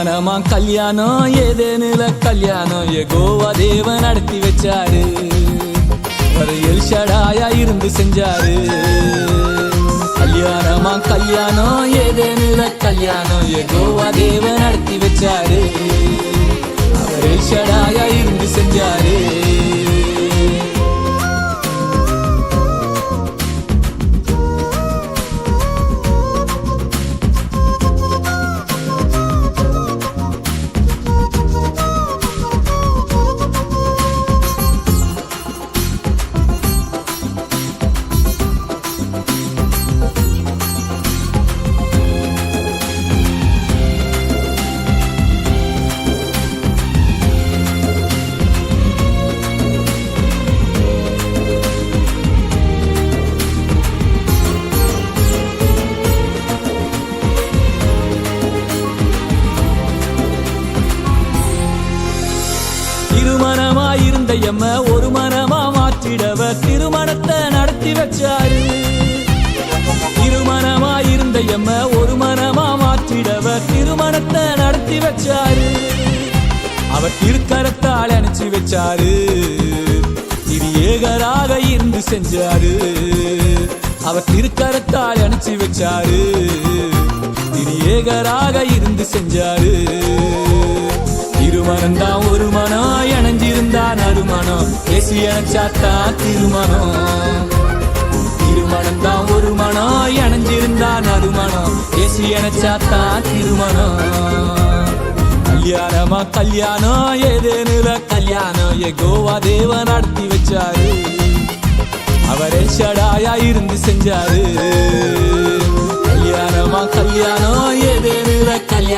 கல்யாணமா கல்யாணம் ஏதேனுல கல்யாணம் யெகோவா தேவன் நடத்தி வச்சாரு. எல்ஷடாயா இருந்து செஞ்சாரு. கல்யாணமா கல்யாணம் ஏதேனுல கல்யாணம் யெகோவா தேவன் நடத்தி வச்சாரு. அவர் எல்ஷடாயா இருந்து செஞ்சாரு. திருமணமாயிருந்த எம்ம ஒரு மனமா மாற்றிடவர் திருமணத்தை நடத்தி வச்சாரு. திருமணமாயிருந்த எம்ம ஒரு மனமா மாற்றிடவர் திருமணத்தை நடத்தி வச்சாரு. அவர் திருக்கரத்தால் அணைச்சி வச்சாரு. ஏகராக இருந்து செஞ்சாரு. அவர் திருக்கரத்தால் அணைச்சி வச்சாரு. ஏகராக இருந்து செஞ்சாரு. திருமணம்தான் ஒரு மனம் இணைஞ்சிருந்தா நறுமணம் பேசி இணைச்சாத்தா திருமணம். திருமணம்தான் ஒரு மனம் இணைஞ்சிருந்தா நறுமணம் பேசி இணைச்சாத்தா திருமணம். கல்யாணமா கல்யாணம் ஏதேனுல கல்யாணம் யெகோவா தேவன் நடத்தி வச்சாரு. அவர் எல்ஷடாயா இருந்து செஞ்சாரு. கல்யாணமா கல்யாணம் ஏதேனுல கல்யாணம்